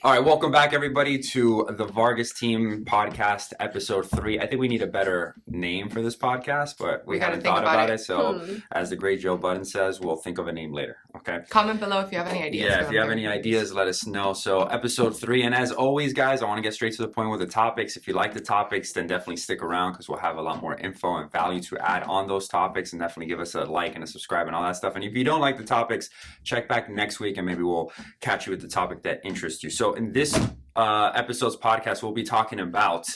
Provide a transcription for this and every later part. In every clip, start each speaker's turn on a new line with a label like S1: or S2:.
S1: All right, welcome back, everybody, to the Vargas Team Podcast, Episode 3. I think we need a better name for this podcast, but we haven't thought about it. So, as the great Joe Budden says, we'll think of a name later, okay?
S2: Comment below if you have any ideas.
S1: Yeah, if you have any ideas, let us know. So, Episode 3, and as always, guys, I want to get straight to the point with the topics. If you like the topics, then definitely stick around because we'll have a lot more info and value to add on those topics, and definitely give us a like and a subscribe and all that stuff. And if you don't like the topics, check back next week and maybe we'll catch you with the topic that interests you. So, in this episode's podcast, we'll be talking about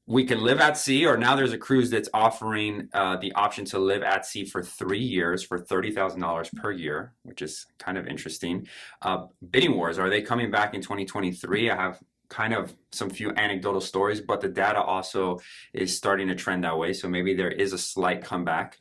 S1: we can live at sea, or now there's a cruise that's offering the option to live at sea for 3 years for $30,000 per year, which is kind of interesting. Bidding wars, are they coming back in 2023? I have kind of some few anecdotal stories, but the data also is starting to trend that way. So maybe there is a slight comeback.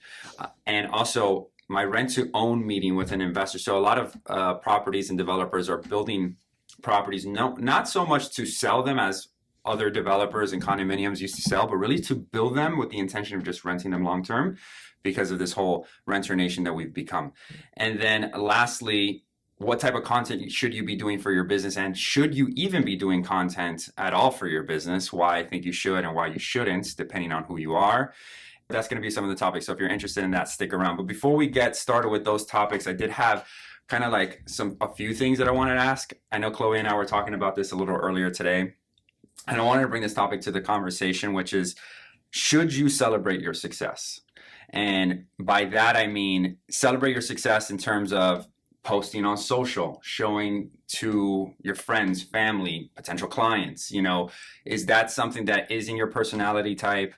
S1: And also my rent to own meeting with an investor. So a lot of properties and developers are building properties, not so much to sell them as other developers and condominiums used to sell, but really to build them with the intention of just renting them long term because of this whole renter nation that we've become. And then lastly, what type of content should you be doing for your business, and should you even be doing content at all for your business? Why I think you should and why you shouldn't, depending on who you are. That's going to be some of the topics. So if you're interested in that, stick around. But before we get started with those topics, I did have kind of like a few things that I wanted to ask. I know Chloe and I were talking about this a little earlier today, and I wanted to bring this topic to the conversation, which is, should you celebrate your success? And by that, I mean, celebrate your success in terms of posting on social, showing to your friends, family, potential clients, is that something that is in your personality type?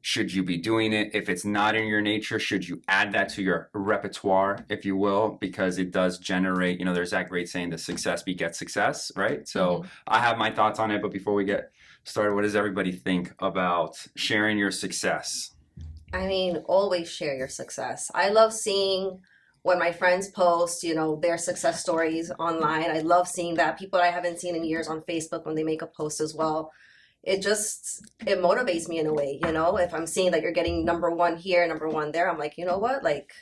S1: Should you be doing it? If it's not in your nature, should you add that to your repertoire, if you will? Because it does generate, there's that great saying, that success begets success, right? So I have my thoughts on it, but before we get started, what does everybody think about sharing your success?
S3: I mean, always share your success. I love seeing when my friends post, their success stories online. I love seeing that. People I haven't seen in years on Facebook, when they make a post as well. It motivates me in a way, if I'm seeing that you're getting number one here, number one there, I'm like, you know what, like,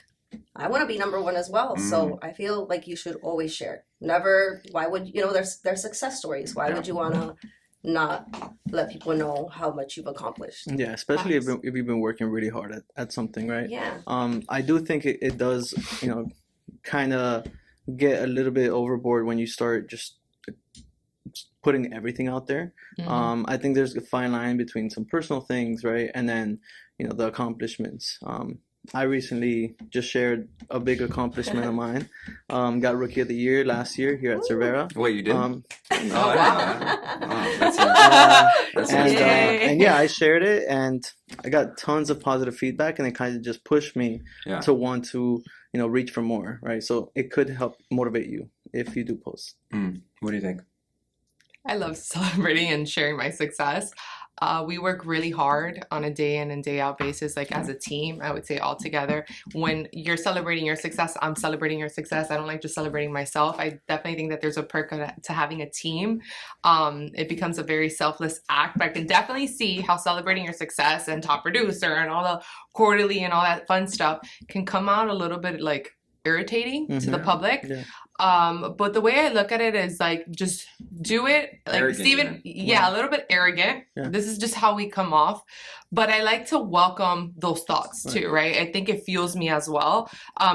S3: I want to be number one as well. So I feel like you should always share. Never, why would, there's success stories. Why would you want to not let people know how much you've accomplished?
S4: Yeah, especially if you've been working really hard at something, right?
S3: Yeah.
S4: I do think it does, kind of get a little bit overboard when you start just putting everything out there. I think there's a fine line between some personal things, right, and then the accomplishments. I recently just shared a big accomplishment of mine. Got Rookie of the Year last year here at Cervera.
S1: Wait, you did?
S4: And yeah, I shared it, and I got tons of positive feedback, and it kind of just pushed me to want to reach for more, right? So it could help motivate you if you do post.
S1: What do you think?
S2: I love celebrating and sharing my success. We work really hard on a day in and day out basis, like as a team, I would say all together. When you're celebrating your success, I'm celebrating your success. I don't like just celebrating myself. I definitely think that there's a perk to having a team. It becomes a very selfless act, but I can definitely see how celebrating your success and top producer and all the quarterly and all that fun stuff can come out a little bit like irritating to the public. Yeah. But the way I look at it is like, just do it. Like arrogant, Steven, a little bit arrogant. Yeah. This is just how we come off. But I like to welcome those thoughts too, right? I think it fuels me as well.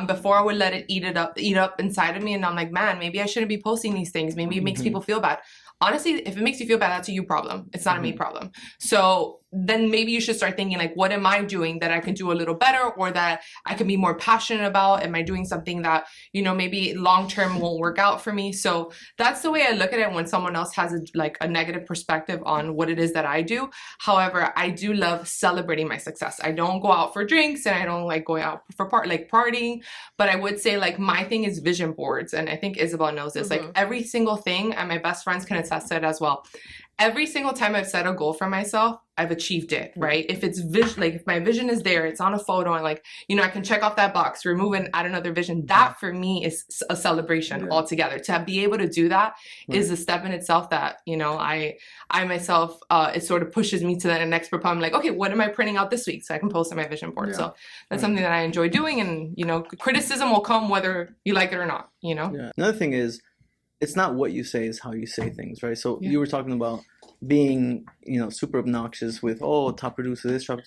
S2: Before I would let it eat up inside of me, and I'm like, man, maybe I shouldn't be posting these things. Maybe it makes people feel bad. Honestly, if it makes you feel bad, that's a you problem. It's not a me problem. So then maybe you should start thinking like, what am I doing that I can do a little better, or that I can be more passionate about? Am I doing something that, maybe long-term won't work out for me? So that's the way I look at it when someone else has a negative perspective on what it is that I do. However, I do love celebrating my success. I don't go out for drinks, and I don't like going out for partying, but I would say like my thing is vision boards. And I think Isabel knows this, like every single thing, and my best friends can attest to it as well. Every single time I've set a goal for myself, I've achieved it, right? If it's if my vision is there, it's on a photo, and I can check off that box, remove and add another vision. That for me is a celebration altogether. To be able to do that is a step in itself that, I myself, it sort of pushes me to the next propel. I'm like, okay, what am I printing out this week so I can post on my vision board? So that's something that I enjoy doing, and, criticism will come whether you like it or not,
S4: Yeah. Another thing is, it's not what you say, it's how you say things, right? So
S2: Yeah.
S4: you were talking about being, super obnoxious with, top producer, this, top.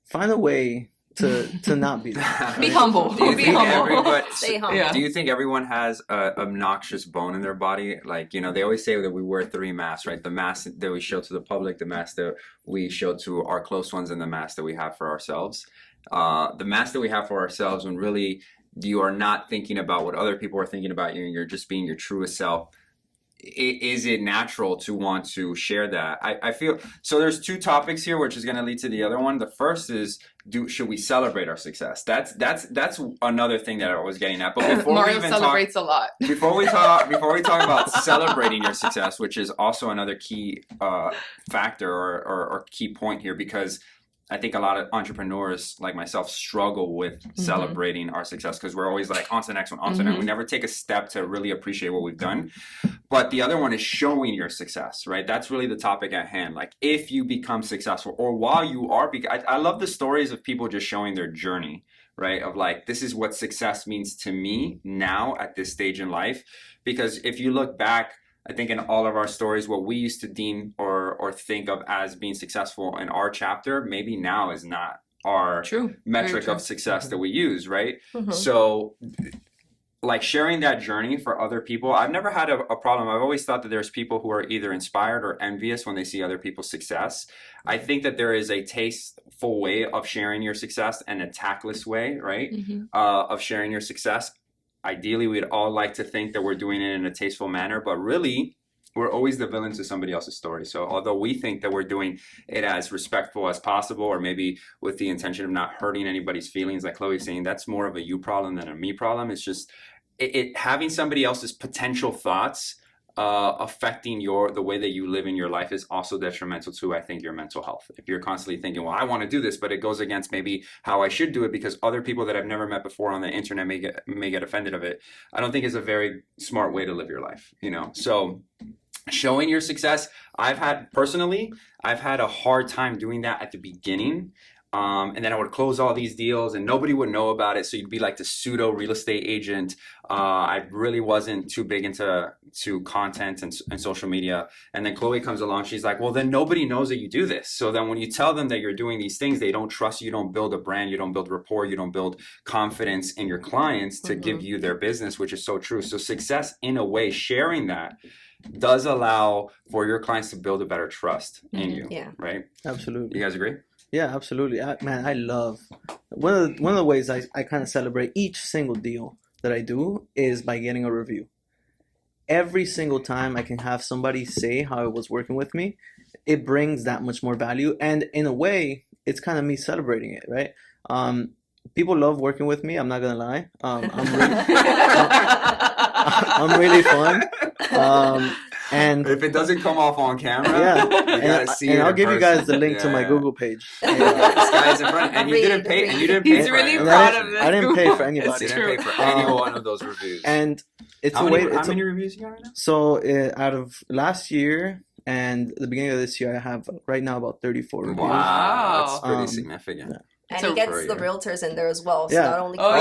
S4: Find a way to not be that.
S2: Be humble.
S1: Do you
S2: Be
S1: think
S2: humble.
S3: Stay humble.
S2: Yeah.
S1: Do you think everyone has a obnoxious bone in their body? Like, they always say that we wear three masks, right? The mask that we show to the public, the mask that we show to our close ones, and the mask that we have for ourselves. The mask that we have for ourselves, when really you are not thinking about what other people are thinking about you, and you're just being your truest self. Is it natural to want to share that? I feel so. There's two topics here, which is going to lead to the other one. The first is, should we celebrate our success? That's another thing that I was getting at. But before
S2: Mario
S1: we even
S2: celebrates a lot.
S1: before we talk about celebrating your success, which is also another key factor or key point here, because I think a lot of entrepreneurs like myself struggle with celebrating our success, because we're always like, on to the next one, on to the next one. We never take a step to really appreciate what we've done. But the other one is showing your success, right? That's really the topic at hand. Like, if you become successful, or while you are, I love the stories of people just showing their journey, right? Of like, this is what success means to me now at this stage in life. Because if you look back, I think in all of our stories, what we used to deem or think of as being successful in our chapter, maybe now is not our metric of success that we use, right? So, like, sharing that journey for other people, I've never had a problem. I've always thought that there's people who are either inspired or envious when they see other people's success. I think that there is a tasteful way of sharing your success and a tactless way, right, of sharing your success. Ideally, we'd all like to think that we're doing it in a tasteful manner, but really, we're always the villains of somebody else's story. So although we think that we're doing it as respectful as possible, or maybe with the intention of not hurting anybody's feelings, like Chloe's saying, that's more of a you problem than a me problem. It's just having somebody else's potential thoughts affecting the way that you live in your life is also detrimental to, I think, your mental health. If you're constantly thinking, well, I want to do this, but it goes against maybe how I should do it because other people that I've never met before on the internet may get offended of it, I don't think is a very smart way to live your life, So showing your success, I've had a hard time doing that at the beginning. And then I would close all these deals and nobody would know about it. So you'd be like the pseudo real estate agent. I really wasn't too big into content and social media. And then Chloe comes along. She's like, well, then nobody knows that you do this. So then when you tell them that you're doing these things, they don't trust you. You don't build a brand. You don't build rapport. You don't build confidence in your clients to give you their business, which is so true. So success, in a way, sharing that does allow for your clients to build a better trust in you. Yeah. Right?
S4: Absolutely.
S1: You guys agree?
S4: Yeah, absolutely. I love one of the ways I kind of celebrate each single deal that I do is by getting a review. Every single time I can have somebody say how it was working with me, it brings that much more value. And in a way, it's kind of me celebrating it, right? People love working with me. I'm not gonna lie. I'm really fun. And
S1: if it doesn't come off on camera,
S4: I'll give you guys the link to my Google page.
S1: This guy's in front, and you didn't pay.
S2: He's really proud of this.
S4: I didn't pay for anybody.
S1: You didn't pay for any one of those reviews.
S4: And it's
S1: how many reviews you got right now?
S4: So out of last year and the beginning of this year, I have right now about 34 reviews.
S1: Wow, that's pretty significant.
S3: Yeah. And he gets the realtors in there as well. So not only
S1: damn,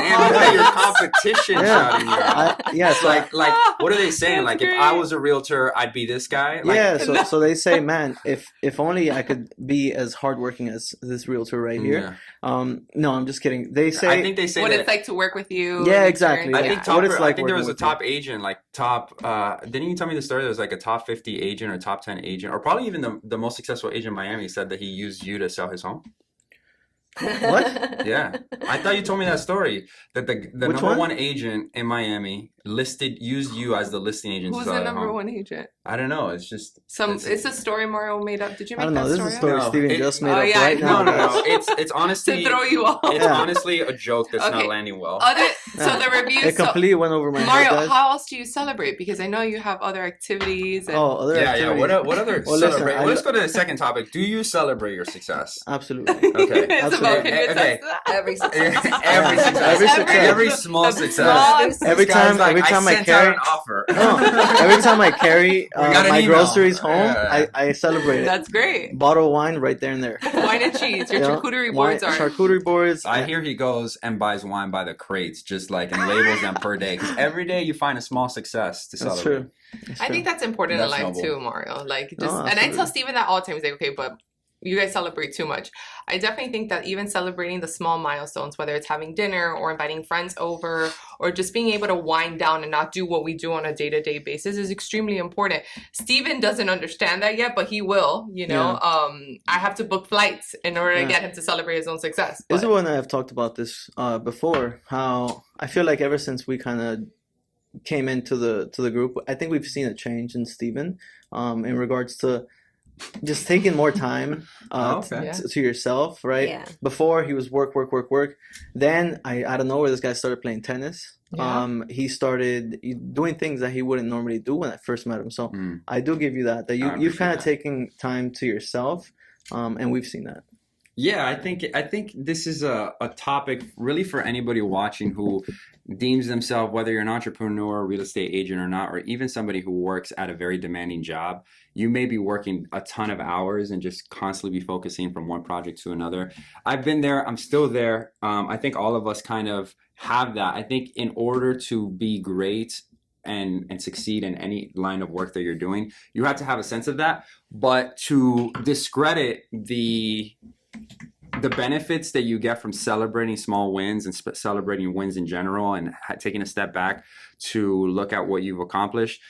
S1: you got your competition shouting you out.
S4: So
S1: like what are they saying? Like, if I was a realtor, I'd be this guy? Like,
S4: so they say, man, if only I could be as hardworking as this realtor right here. No, I'm just kidding. They say,
S1: I think they say
S2: what it's like to work with you.
S4: Yeah, exactly.
S1: I think there was a top agent, like didn't you tell me the story? There was like a top 50 agent or top 10 agent, or probably even the most successful agent in Miami said that he used you to sell his home. What? Yeah, I thought you told me that story. That the number one agent in Miami used you as the listing agent.
S2: Who's the number one agent?
S1: I don't know. It's just
S2: it's a story Mario made up. Did you make that story?
S4: I don't know. This is a story Steven just made up
S1: right
S4: now.
S1: No. It's honestly
S2: to throw you off.
S1: It's honestly a joke that's not landing well.
S2: So the reviews.
S4: It completely went over my head.
S2: Mario, how else do you celebrate? Because I know you have other activities. And...
S4: other activities.
S1: Yeah. What other celebrate? Let's go to the second topic. Do you celebrate your success?
S4: Absolutely.
S1: Okay.
S3: Every success.
S1: Every small success.
S4: Every time every time I
S1: sent
S4: carry
S1: out an offer.
S4: no, every time I carry
S1: got an
S4: my
S1: email.
S4: groceries home,
S1: Yeah.
S4: I celebrate it.
S2: That's great.
S4: Bottle of wine right there and there.
S2: Wine and cheese. Your
S4: You know,
S2: charcuterie
S4: wine-
S2: boards are.
S4: charcuterie boards.
S1: I hear he goes and buys wine by the crates, just like and labels them per day. Because every day you find a small success to
S4: That's
S1: celebrate.
S4: true. That's
S2: I
S4: true.
S2: think that's important
S1: That's
S2: in life
S1: noble.
S2: too, Mario. Like just,
S4: No,
S2: and I tell
S4: absolutely.
S2: Steven that all the time. He's like, okay, but you guys celebrate too much. I definitely think that even celebrating the small milestones, whether it's having dinner or inviting friends over or just being able to wind down and not do what we do on a day-to-day basis is extremely important. Steven doesn't understand that yet, but he will, you know. I have to book flights in order to get him to celebrate his own success. But
S4: Isabel and I have talked about this before, how I feel like ever since we kind of came into the group, I think we've seen a change in Steven in regards to just taking more time
S1: Okay.
S4: to yourself, right?
S3: Yeah.
S4: Before he was work. Then I don't know where this guy started playing tennis.
S2: Yeah.
S4: He started doing things that he wouldn't normally do when I first met him. So
S1: Mm.
S4: I do give you that
S1: I
S4: you've
S1: appreciate
S4: kind of
S1: that.
S4: taken time to yourself, and we've seen that.
S1: Yeah, I think this is a topic really for anybody watching who deems themselves, whether you're an entrepreneur, real estate agent or not, or even somebody who works at a very demanding job. You may be working a ton of hours and just constantly be focusing from one project to another. I've been there. I'm still there. I think all of us kind of have that. I think in order to be great and succeed in any line of work that you're doing, you have to have a sense of that. But to discredit the benefits that you get from celebrating small wins and celebrating wins in general and taking a step back to look at what you've accomplished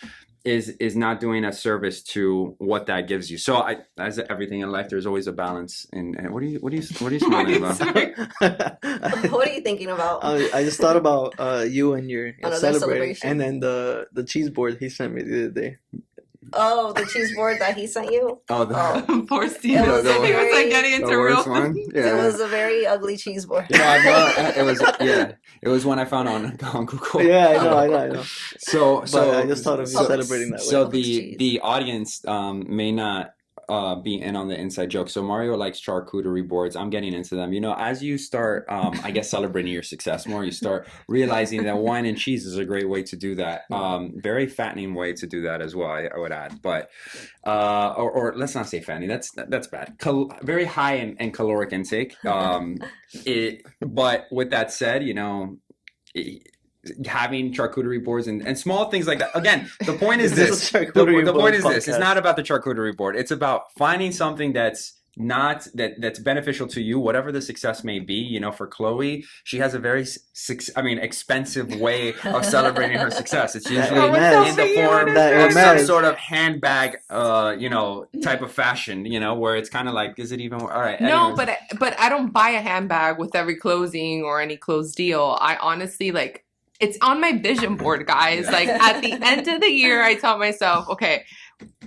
S1: is not doing a service to what that gives you. So as everything in life, there's always a balance. And what are you smiling about?
S2: Sorry.
S3: What are you thinking about?
S4: I just thought about you and your
S3: Another
S4: celebrating,
S3: celebration.
S4: and then the cheese board he sent me the other day.
S3: Oh, the cheese board that he sent you?
S1: Oh, the
S2: Poor Steven.
S3: It was
S2: He was
S3: very-
S2: like getting into real.
S1: worst one.
S3: It was a very ugly cheese board.
S1: Yeah, I know. It was one I found on Google.
S4: Yeah, I know.
S1: So
S4: But I just thought of you celebrating that way.
S1: So
S3: Cheese.
S1: the audience may not be in on the inside joke. So Mario likes charcuterie boards. I'm getting into them. You know, as you start, I guess, celebrating your success more, you start realizing that wine and cheese is a great way to do that. Very fattening way to do that as well, I would add. But or let's not say fattening. That's bad. Very high in caloric intake. But with that said, you know. Having charcuterie boards and small things like that. Again, the point is this. The point is this. It's not about the charcuterie board. It's about finding something that's that's beneficial to you, whatever the success may be. You know, for Chloe, she has a very expensive way of celebrating her success. It's usually in the form of some sort of handbag, type of fashion. You know, where it's kind of like, is it even all right?
S2: No,
S1: anyways.
S2: but I don't buy a handbag with every closing or any closed deal. I honestly like. It's on my vision board, guys. Like at the end of the year, I tell myself, okay,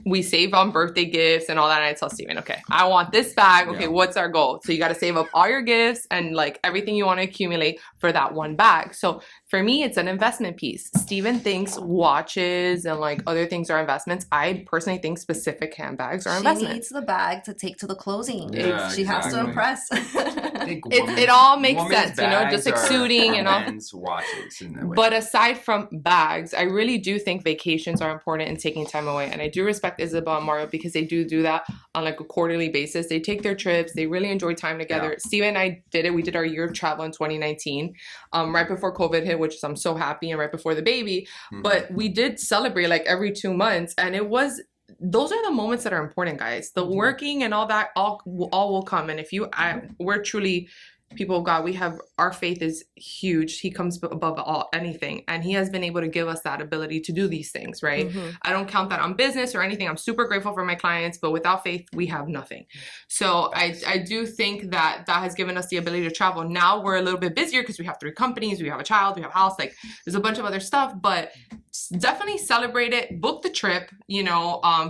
S2: we save on birthday gifts and all that. And I tell Steven, okay, I want this bag. Okay, what's our goal? So you got to save up all your gifts and like everything you want to accumulate for that one bag. So for me, it's an investment piece. Steven thinks watches and like other things are investments. I personally think specific handbags are
S3: She
S2: investments.
S3: needs the bag to take to the closing.
S1: Yeah,
S3: She has to
S1: exactly.
S3: impress.
S2: It all makes
S1: Women's
S2: sense, you know, just
S1: bags are
S2: exuding and all.
S1: men's watches in a way.
S2: But aside from bags, I really do think vacations are important in taking time away. And I do respect Isabel and Mario because they do that on like a quarterly basis. They take their trips. They really enjoy time together.
S1: Yeah.
S2: Steven and I did it. We did our year of travel in 2019, right before COVID hit, which is I'm so happy, and right before the baby. But we did celebrate like every 2 months. And it was, those are the moments that are important, guys. The working and all that, all will come. And if we're truly people of God, our faith is huge. He comes above anything. And he has been able to give us that ability to do these things, right? I don't count that on business or anything. I'm super grateful for my clients, but without faith, we have nothing. So I do think that has given us the ability to travel. Now we're a little bit busier because we have 3 companies, we have a child, we have a house, like there's a bunch of other stuff, but definitely celebrate it. Book the trip,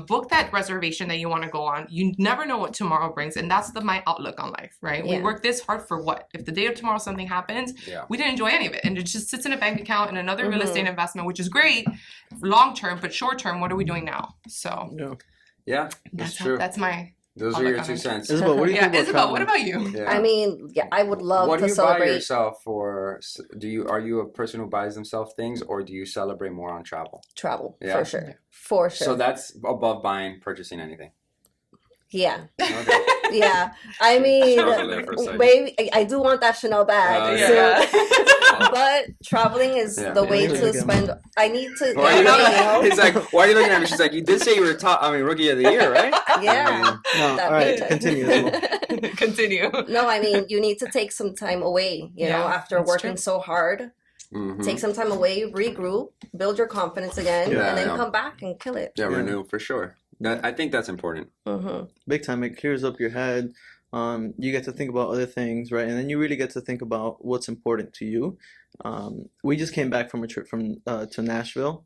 S2: book that reservation that you want to go on. You never know what tomorrow brings. And that's my outlook on life, right?
S3: Yeah.
S2: We work this hard for what? If the day of tomorrow something happens, we didn't enjoy any of it. And it just sits in a bank account and another real estate investment, which is great long term, but short term, what are we doing now? So
S1: yeah, that's true.
S2: That's my
S1: Those
S2: I'll
S1: are
S2: look
S1: your
S2: on
S1: 2
S2: it.
S1: cents.
S4: Isabel, what do you
S2: Yeah,
S4: think about
S2: Isabel, what
S4: traveling?
S2: about you?
S1: Yeah.
S3: I mean, yeah, I would love
S1: What
S3: to
S1: do you buy
S3: celebrate.
S1: yourself for? Are you a person who buys themselves things, or do you celebrate more on travel?
S3: Travel,
S1: Yeah.
S3: for sure. For sure.
S1: So that's above purchasing anything.
S3: Yeah.
S1: Okay.
S3: Yeah. I mean,
S1: Struggle there for a second.
S3: maybe I do want that Chanel bag.
S1: Yeah.
S3: But traveling is
S1: Yeah.
S3: the way
S4: Yeah.
S3: to spend. I need to.
S1: Why are you
S3: Yeah.
S1: He's like, why are you looking at me? She's like, you did say you were rookie of the year, right?
S3: Yeah.
S4: No,
S3: That
S4: all right,
S3: paycheck.
S4: continue. Isabel.
S2: Continue.
S3: No, I mean, you need to take some time away, you know,
S2: Yeah,
S3: after
S2: that's
S3: working
S2: true.
S3: so hard.
S1: Mhm.
S3: Take some time away, regroup, build your confidence again,
S1: Yeah,
S3: and then
S1: yeah.
S3: come back and kill it.
S1: Yeah,
S4: Yeah.
S1: renew for sure. I think that's important.
S3: Mm-hmm.
S4: Big time. It clears up your head. You get to think about other things, right? And then you really get to think about what's important to you. We just came back from a trip to Nashville.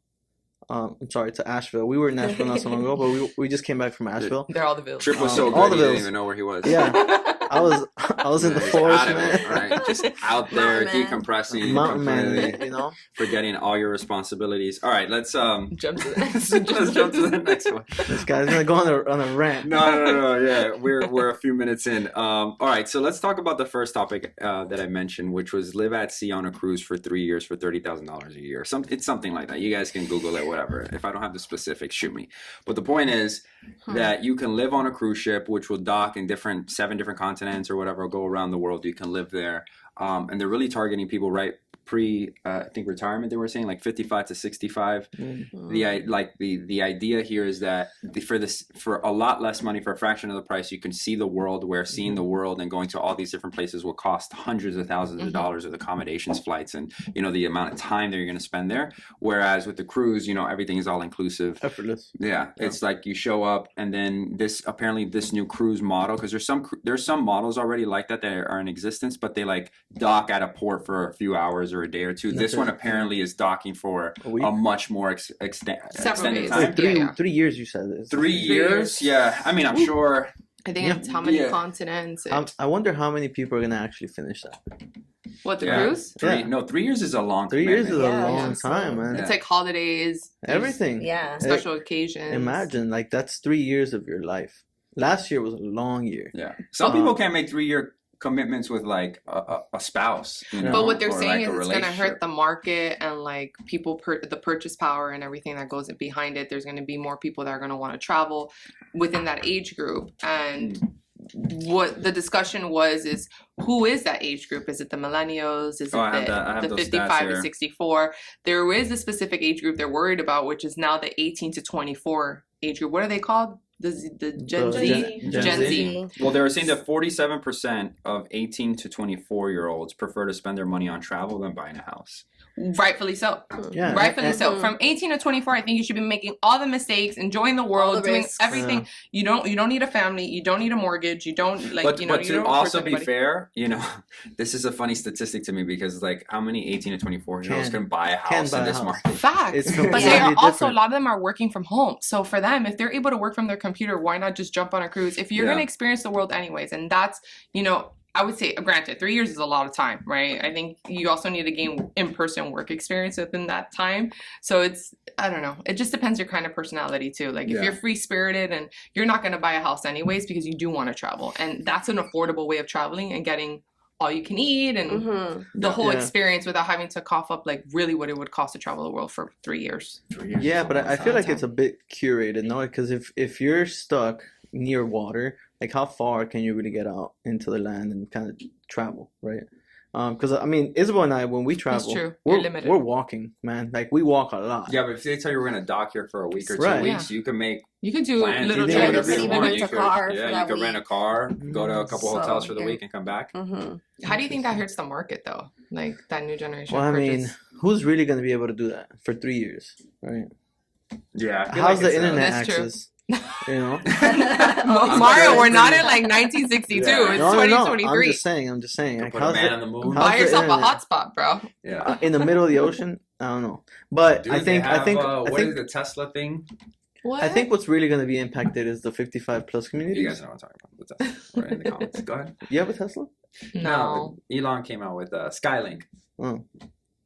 S4: I'm sorry, to Asheville. We were in Nashville not so long ago, but we just came back from Asheville.
S2: They're all the bills.
S1: Trip was so
S4: all
S1: good,
S4: the
S1: he didn't
S4: bills.
S1: even know where he was.
S4: Yeah, I was in the
S1: He's
S4: forest,
S1: out of
S4: man.
S1: it, right? Just out there
S3: Mountain man.
S1: decompressing,
S4: Mountain man,
S1: completely
S4: you know.
S1: forgetting all your responsibilities. All right, let's
S2: Jump to the next.
S1: let's jump to the next one.
S4: This guy's gonna go on a rant.
S1: No. Yeah, we're a few minutes in. All right, so let's talk about the first topic that I mentioned, which was live at sea on a cruise for 3 years for $30,000 a year. It's something like that. You guys can Google it, whatever. If I don't have the specifics, shoot me. But the point is that you can live on a cruise ship, which will dock in 7 different continents or whatever, go around the world. You can live there, and they're really targeting people right I think retirement. They were saying like 55 to 65. The idea here is that for a lot less money, for a fraction of the price, you can see the world, where seeing the world and going to all these different places will cost hundreds of thousands of dollars with accommodations, flights, and the amount of time that you're going to spend there. Whereas with the cruise, everything is all inclusive.
S4: Effortless.
S1: Yeah, it's like you show up, and then this new cruise model, because there's some models already like that are in existence, but they like dock at a port for a few hours or a day or two.
S4: That's
S1: This
S4: it.
S1: one apparently is docking for
S4: A week?
S1: a much more extended
S2: days.
S1: time.
S4: Like three
S2: Yeah.
S4: 3 years, you said this.
S1: 3 years? Yeah, I mean, I'm sure.
S2: I think
S4: Yeah.
S2: it's how many
S1: Yeah.
S2: continents.
S4: I wonder how many people are gonna actually finish that.
S2: What, the
S1: Yeah.
S2: cruise?
S1: 3 years is a long
S4: 3 years is a
S3: Yeah,
S4: long
S3: yeah.
S4: time, man.
S1: Yeah.
S2: It's like holidays. there's
S4: Everything.
S3: Yeah.
S2: Special occasions.
S4: Imagine, like, that's 3 years of your life. Last year was a long year.
S1: Yeah, some people can't make 3-year commitments with like a spouse.
S2: But what they're
S1: or,
S2: saying
S1: like,
S2: is
S1: a
S2: it's going to hurt
S1: relationship.
S2: the market and like people, the purchase power and everything that goes behind it. There's going to be more people that are going to want to travel within that age group. And what the discussion is who is that age group? Is it the millennials? Is it
S1: I have
S2: the
S1: those
S2: 55
S1: stats
S2: to
S1: here.
S2: 64? There is a specific age group they're worried about, which is now the 18 to 24 age group. What are they called? The Gen Z? Gen Z.
S1: Well, they were saying that 47% of 18 to 24-year-olds prefer to spend their money on travel than buying a house.
S2: Rightfully so.
S4: Yeah.
S2: Rightfully
S4: and-
S2: so. From 18 to 24, I think you should be making all the mistakes, enjoying the world,
S3: the
S2: doing
S3: risks.
S2: everything.
S4: Yeah.
S2: You don't need a family. You don't need a mortgage. You don't
S1: But
S2: you
S1: to
S2: don't
S1: also
S2: hurt
S1: be
S2: anybody.
S1: fair, this is a funny statistic to me because like how many 18 to 24-year-olds
S4: Can
S1: can buy a house
S4: buy
S1: in
S4: a
S1: this
S4: house.
S1: market?
S2: Facts.
S4: It's
S2: But
S4: completely
S2: they are also, a
S4: different.
S2: lot of them are working from home. So for them, if they're able to work from their computer, why not just jump on a cruise? If you're
S1: Yeah.
S2: going to experience the world anyways, and that's, I would say, granted, 3 years is a lot of time, right? I think you also need to gain in-person work experience within that time. So I don't know. It just depends your kind of personality too. Like if
S1: Yeah.
S2: you're free-spirited and you're not going to buy a house anyways because you do want to travel. And that's an affordable way of traveling and getting all you can eat and
S3: Mm-hmm.
S2: the whole
S4: Yeah.
S2: experience without having to cough up like really what it would cost to travel the world for 3 years.
S1: 3 years
S4: Yeah,
S1: is a
S4: but
S1: long
S4: I feel
S1: time.
S4: like it's a bit curated, no? Because if you're stuck near water, like how far can you really get out into the land and kind of travel, right? Because I mean, Isabel and I, when we travel,
S2: true. You're
S4: we're
S2: limited.
S4: walking, man. Like we walk a lot.
S1: Yeah, but if they tell you we're gonna dock here for a week or 2
S4: Right.
S1: weeks, you can make
S2: You can do
S1: plans.
S2: little
S1: You can do
S4: Yeah,
S1: whatever
S3: you
S1: you
S3: can
S1: want.
S3: even rent a car for
S1: you
S3: that
S1: can rent a
S3: week.
S1: car, go to a couple
S3: So,
S1: hotels for the
S3: yeah.
S1: week, and come back.
S3: Mm-hmm.
S2: How do you think that hurts the market though? Like that new generation.
S4: Well, I
S2: purchase?
S4: mean, who's really going to be able to do that for 3 years, right?
S1: Yeah, I feel
S4: How's
S1: like
S4: the
S1: it's,
S4: internet
S2: That's true.
S4: access? You know?
S2: Mario, we're not in like 1962.
S1: Yeah.
S2: It's
S4: No,
S2: 2023.
S4: I'm just saying.
S1: to
S4: Like,
S1: put a
S4: how's
S1: man
S4: the-
S1: on the moon.
S4: How's
S2: Buy
S4: the
S2: yourself a
S4: internet?
S2: hotspot, bro.
S1: Yeah.
S4: in the middle of the ocean? I don't know. But
S1: Dude,
S4: I think
S1: they have, what
S4: think
S1: is the Tesla thing?
S2: What?
S4: I think what's really going to be impacted is the 55 plus community.
S1: You guys know what I'm talking about. The Tesla. Right in the comments. Go ahead.
S4: You have a Tesla?
S2: no.
S1: Elon came out with Skylink.
S4: Oh,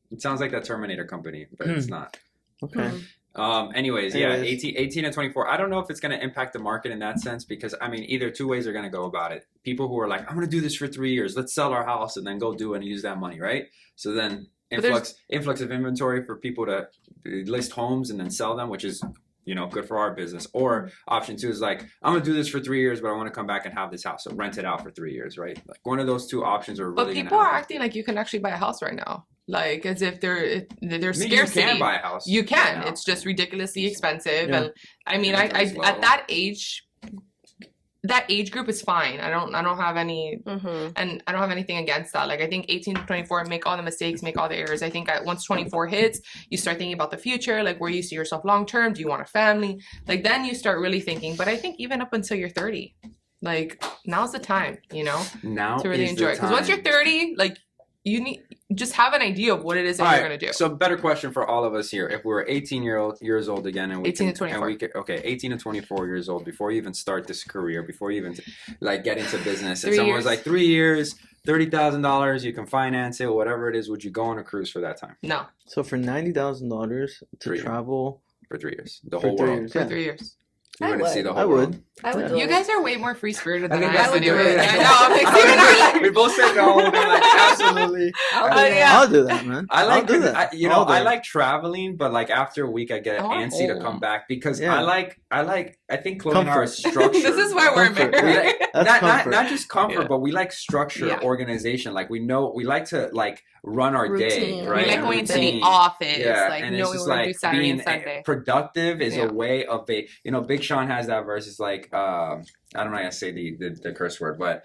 S1: It sounds like that Terminator company, but it's not.
S4: okay.
S1: Anyways, yeah, 18 and 24. I don't know if it's going to impact the market in that sense because, I mean, either two ways are going to go about it. People who are like, I'm going to do this for 3 years. Let's sell our house and then go do it and use that money, right? So then influx of inventory for people to list homes and then sell them, which is, you know, good for our business. Or option two is like, I'm going to do this for 3 years, but I want to come back and have this house. So rent it out for 3 years, right? Like one of those two options are really
S2: But people are acting like you can actually buy a house right now. Like as if there's scarcity.
S1: You can buy a house.
S2: You can.
S1: Right,
S2: it's just ridiculously expensive.
S4: Yeah.
S2: And I mean, I at that age group is fine. I don't have any, and I don't have anything against that. Like I think 18 to 24, make all the mistakes, make all the errors. I think once 24 hits, you start thinking about the future, like where you see yourself long term. Do you want a family? Like then you start really thinking. But I think even up until you're 30, like now's the time, you know, to really enjoy it. Because once you're 30, like you need just have an idea of what it is that you're going to do.
S1: So better question for all of us here. If we're 18 years old again and we
S2: 18 to 24.
S1: And we 18 to 24 years old before you even start this career, before you even like get into business, and someone was like 3 years, $30,000, you can finance it, whatever it is, would you go on a cruise for that time?
S2: No.
S4: So for $90,000 to travel
S1: for 3 years, the whole world
S2: for 3 years.
S1: You wouldn't see the whole
S4: I
S1: world.
S4: would.
S3: I would.
S2: You guys are way more free spirited than
S1: think
S2: I
S1: that's
S2: am.
S1: the
S2: Anyway.
S1: difference.
S2: Yeah, no, I'm like, Steven and I are like,
S1: We both said no. We're like, absolutely.
S4: I'll do that, man.
S1: I
S4: do that.
S1: I like traveling, but like after a week, I get antsy to come back because I think Chloe and I are structured.
S2: This is why we're married.
S1: Not just comfort, but we like structure, organization. Like we like to like run our day, right?
S2: We like going to the office, like
S1: and
S2: knowing
S1: it's
S2: what we do Saturday
S1: being
S2: and Sunday.
S1: Productive is a way of Big Sean has that verse. It's like I don't know how to say the curse word, but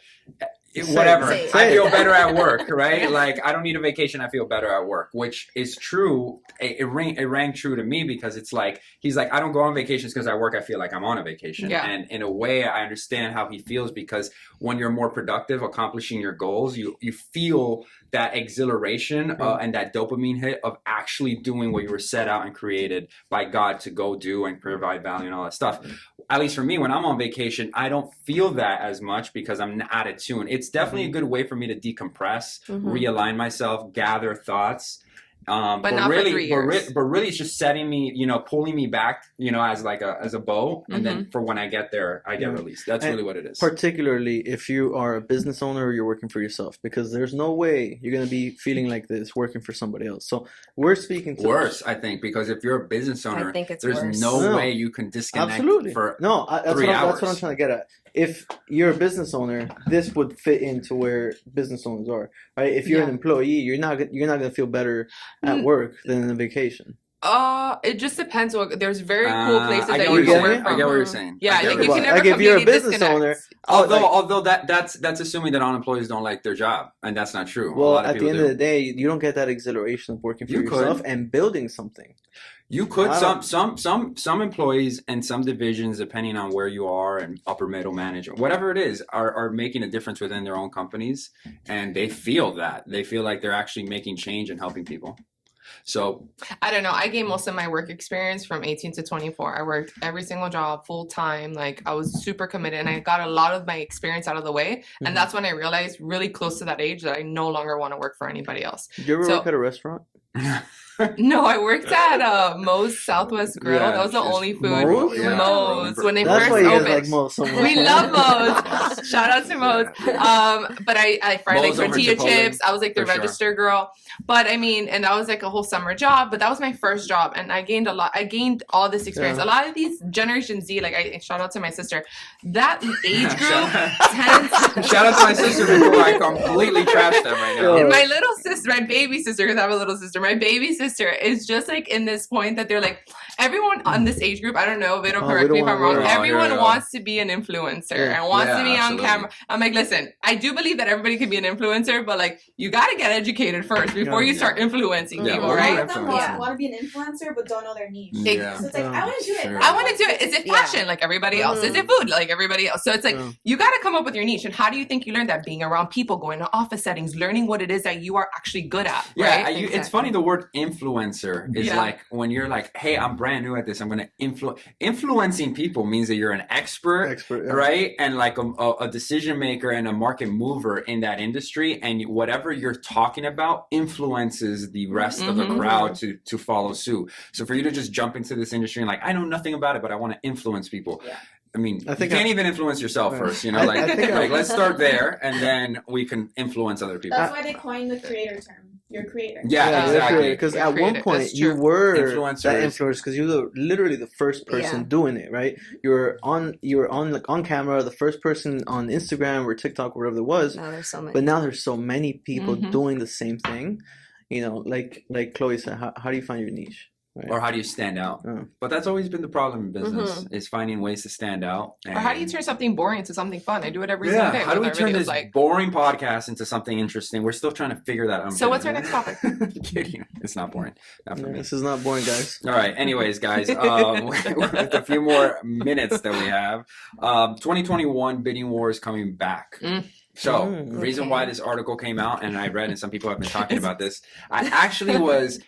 S1: whatever. I feel better at work, right? Like I don't need a vacation. I feel better at work, which is true. It rang true to me because it's like he's like I don't go on vacations because I work. I feel like I'm on a vacation, and in a way, I understand how he feels because when you're more productive, accomplishing your goals, you feel that exhilaration and that dopamine hit of actually doing what you were set out and created by God to go do and provide value and all that stuff. At least for me, when I'm on vacation, I don't feel that as much because I'm out of tune. It's definitely a good way for me to decompress, realign myself, gather thoughts. But
S2: not
S1: really,
S2: for 3 years.
S1: But really, it's just setting me, pulling me back, as a bow, and then for when I get there, I get released. That's really what it is.
S4: Particularly if you are a business owner or you're working for yourself, because there's no way you're gonna be feeling like this working for somebody else. So we're speaking to
S1: worse, I think, because if you're a business owner, there's
S3: worse.
S1: no way you can disconnect for
S4: that's
S1: 3 hours.
S4: That's what I'm trying to get at. If you're a business owner, this would fit into where business owners are, right? If you're an employee, you're not gonna feel better at work than in a vacation.
S2: It just depends. There's very cool places that
S1: you
S2: can work from.
S1: I get what you're saying.
S2: Yeah,
S1: you
S2: can never
S4: like if you're a business owner.
S1: Although that's assuming that all employees don't like their job, and that's not true.
S4: Well, at the end of the day, you don't get that exhilaration of working for yourself and building something.
S1: You could some employees and some divisions, depending on where you are and upper middle management, whatever it is, are making a difference within their own companies, and they feel that they feel like they're actually making change and helping people. So
S2: I don't know. I gained most of my work experience from 18 to 24. I worked every single job full time. Like I was super committed, and I got a lot of my experience out of the way. And that's when I realized, really close to that age, that I no longer want to work for anybody else.
S4: Did you ever work at a restaurant?
S2: No, I worked at Moe's Southwest Grill. That was the only food. Moe's when they first opened.
S4: Like Moe's so much.
S2: We love Moe's. Shout out to Moe's. But I fried like tortilla chips. I was like the register girl. But I mean, and that was like a whole summer job. But that was my first job, and I gained a lot. I gained all this experience. A lot of these Generation Z, like I shout out to my sister. That age group tends.
S1: Shout out to my sister before I completely trashed them right now.
S2: And my little sister, my baby sister, because I have a little sister. My baby sister is just like in this point that they're like, everyone on this age group, I don't know, Vito, correct me if I'm wrong, everyone wants to be an influencer and wants to be on camera. I'm like, listen, I do believe that everybody can be an influencer, but like, you got to get educated first before you start influencing people, right?
S5: A lot of them want to be an influencer, but don't know their niche. So it's like, I want to do it.
S2: I want to do it. Is it fashion like everybody else? Is it food like everybody else? So it's like, you got to come up with your niche. And how do you think you learn that? Being around people, going to office settings, learning what it is that you are actually good at, right?
S1: It's funny, the word influencer is like, when you're like, hey, I'm brand new at this. I'm going to influencing people means that you're an expert, right? And like a decision maker and a market mover in that industry. And whatever you're talking about influences the rest of the crowd to follow suit. So for you to just jump into this industry and like, I know nothing about it, but I want to influence people. Yeah. I mean, you can't even influence yourself first, you know, like let's start there and then we can influence other people.
S5: That's why they coined the creator term. You're a creator.
S1: Yeah, exactly.
S4: Because at one point you were that influencer because you were literally the first person doing it, right? You were on camera, the first person on Instagram or TikTok, whatever it was.
S3: Now there's so many.
S4: But now there's so many people doing the same thing. You know, like Chloe said, how do you find your niche? Right.
S1: Or how do you stand out? But that's always been the problem in business is finding ways to stand out.
S2: Or how do you turn something boring into something fun? I do it every single day.
S1: How do we turn this boring podcast into something interesting? We're still trying to figure that out.
S2: So what's our next topic?
S1: Kidding. It's not boring. Not for me.
S4: This is not boring, guys.
S1: All right. Anyways, guys, with a few more minutes that we have, 2021 bidding war is coming back. So the reason why this article came out, and I read, and some people have been talking about this, I actually was...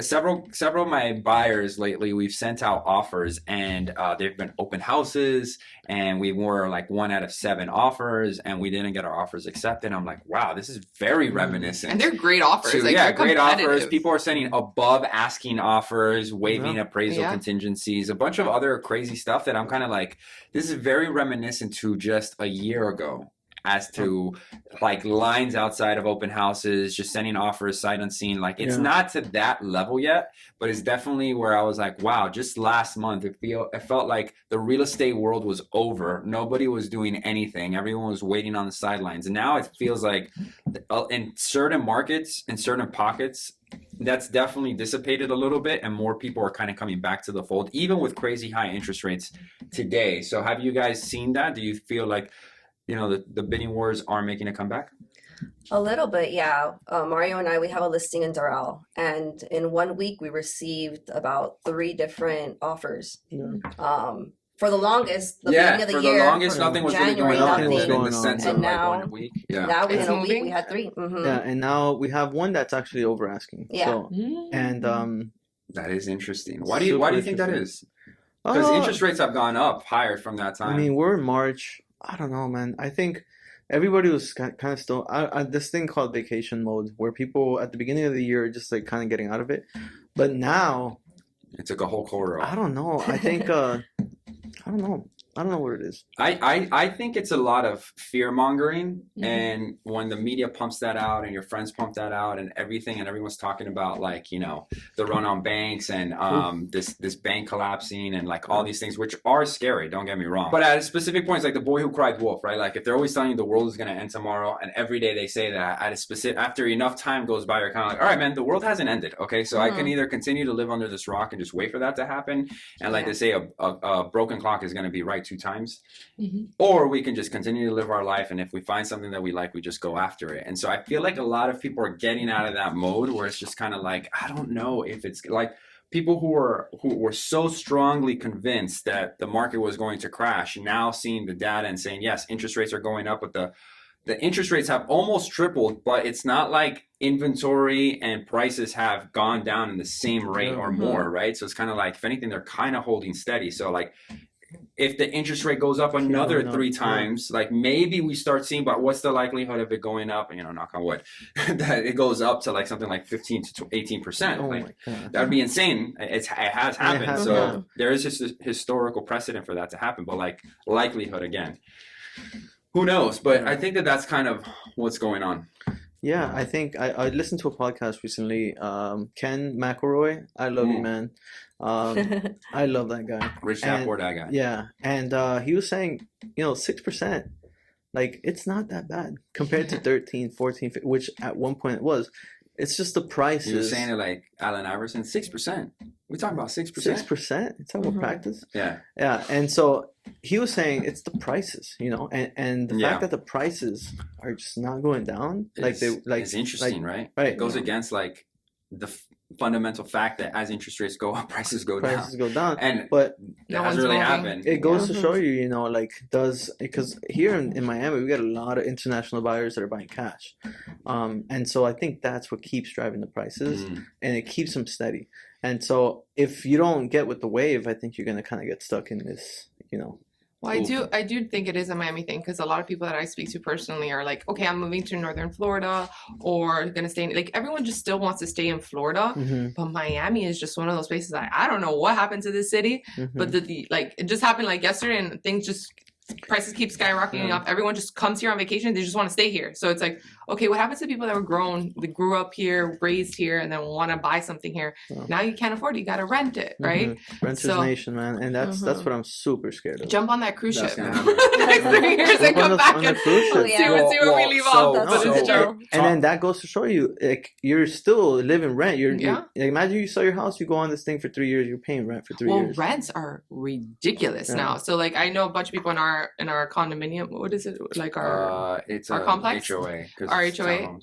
S1: several of my buyers lately, we've sent out offers and they've been open houses and we were like 1 out of 7 offers and we didn't get our offers accepted. I'm like, wow, this is very reminiscent.
S2: And they're great offers.
S1: Great offers. People are sending above asking offers, waiving appraisal contingencies, a bunch of other crazy stuff that I'm kind of like, this is very reminiscent to just a year ago. As to like lines outside of open houses, just sending offers sight unseen. Like it's not to that level yet, but it's definitely where I was like, wow, just last month, it felt like the real estate world was over. Nobody was doing anything. Everyone was waiting on the sidelines. And now it feels like in certain markets, in certain pockets, that's definitely dissipated a little bit and more people are kind of coming back to the fold, even with crazy high interest rates today. So have you guys seen that? Do you feel like, you know, the bidding wars are making a comeback?
S3: A little bit, yeah. Mario and I, we have a listing in Doral, and in 1 week we received about 3 different offers. For the longest, the beginning of the year,
S1: for the longest, nothing was really going on. In the sense of
S3: now,
S1: like 1 week.
S3: Now in a week we had 3.
S4: Yeah, and now we have one that's actually over asking.
S3: Yeah,
S4: so, and
S1: that is interesting. Why do you think that is? Because interest rates have gone up higher from that time.
S4: I mean, we're in March. I don't know, man. I think everybody was kind of still this thing called vacation mode, where people at the beginning of the year are just like kind of getting out of it. But now
S1: it took a whole quarter off.
S4: I don't know. I think I don't know. I don't know what it is.
S1: I think it's a lot of fear mongering, and when the media pumps that out and your friends pump that out and everything, and everyone's talking about like, you know, the run on banks and this bank collapsing and like all these things, which are scary, don't get me wrong. But at specific points, like the boy who cried wolf, right? Like if they're always telling you the world is going to end tomorrow, and every day they say that, at a specific, after enough time goes by, you're kind of like, all right, man, the world hasn't ended. Okay, so I can either continue to live under this rock and just wait for that to happen, and like they say, a broken clock is going to be right 2 times, or we can just continue to live our life, and if we find something that we like, we just go after it. And so I feel like a lot of people are getting out of that mode where it's just kind of like, I don't know if it's like people who were so strongly convinced that the market was going to crash, now seeing the data and saying, yes, interest rates are going up, but the interest rates have almost tripled, but it's not like inventory and prices have gone down in the same rate or more, right? So it's kind of like, if anything, they're kind of holding steady. So like, if the interest rate goes up another 3 times, like maybe we start seeing, but what's the likelihood of it going up, you know, knock on wood, that it goes up to like something like 15 to 18%. Like, that would be insane. It has happened. There is just a historical precedent for that to happen, but like likelihood again, who knows? But I think that's kind of what's going on.
S4: Yeah, I think I listened to a podcast recently. Ken McElroy, I love you, man. I love that guy.
S1: Rich Dad Poor Dad guy.
S4: Yeah, and he was saying, you know, 6%, like it's not that bad compared to 13, 14, which at one point it was. It's just the prices.
S1: You were saying it like Allen Iverson, 6%. We're talking about 6%.
S4: 6%? You're talking about practice?
S1: Yeah.
S4: Yeah, and so he was saying it's the prices, you know, and the fact that the prices are just not going down, it's
S1: interesting, right? Right. It goes against like the fundamental fact that as interest rates go up, prices go down. But that hasn't really happened.
S4: It goes to show you, you know, like because here in Miami we got a lot of international buyers that are buying cash, and so I think that's what keeps driving the prices, and it keeps them steady. And so if you don't get with the wave, I think you're gonna kind of get stuck in this,
S2: Well, I do think it is a Miami thing because a lot of people that I speak to personally are like, okay, I'm moving to Northern Florida or gonna stay in, like everyone just still wants to stay in Florida, but Miami is just one of those places that I don't know what happened to this city, but the like it just happened like yesterday and things just prices keep skyrocketing up. Everyone just comes here on vacation. They just want to stay here. So it's like, okay, what happens to people that they grew up here, raised here, and then want to buy something here? Now you can't afford it. You got to rent it, right?
S4: Renters Nation, man. And that's what I'm super scared of.
S2: Jump on that cruise ship. Next 3
S4: Happen.
S2: years and come back and
S4: see
S2: where we leave off. That's what it's true.
S4: And then that goes to show you, like, you're still living rent. You're like, imagine you sell your house, you go on this thing for 3 years, you're paying rent for 3 years.
S2: Well, rents are ridiculous now. So like I know a bunch of people in our condominium. What is it like our complex?
S1: HOA.
S2: Our HOA.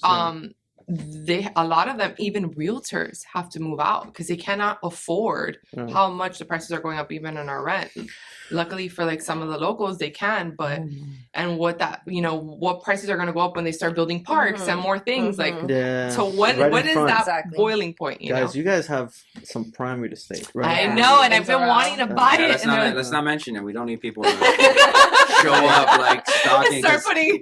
S2: A lot of them, even realtors, have to move out because they cannot afford how much the prices are going up even on our rent. Luckily for like some of the locals, they can, but and what prices are going to go up when they start building parks and more things like. So what is that boiling point?
S4: You guys have some prime real estate, right?
S2: I know, and I've been wanting to buy it.
S1: Let's not mention it. We don't need people to show up like stalking.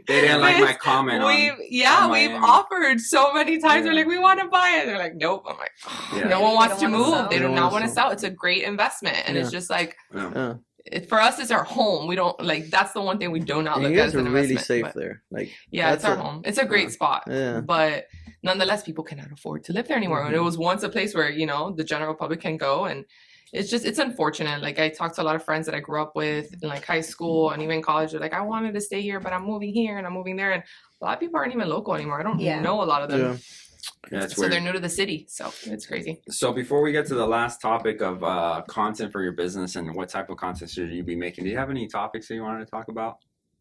S1: They didn't like my comment.
S2: We've offered so many times. We're like, we want to buy it. They're like, nope. I'm like, no one wants to move. They do not want to sell. It's a great investment, and it's just like. For us, it's our home. We don't like. That's the one thing we do not look at as an investment. You guys are really
S4: safe there. Like,
S2: it's our home. It's a great spot. But nonetheless, people cannot afford to live there anymore. And it was once a place where the general public can go, and it's unfortunate. Like I talked to a lot of friends that I grew up with in like high school and even college. They're like, I wanted to stay here, but I'm moving here and I'm moving there, and a lot of people aren't even local anymore. I don't know a lot of them.
S1: Yeah,
S2: so they're new to the city, so it's crazy.
S1: So before we get to the last topic of content for your business and what type of content should you be making, do you have any topics that you wanted to talk about?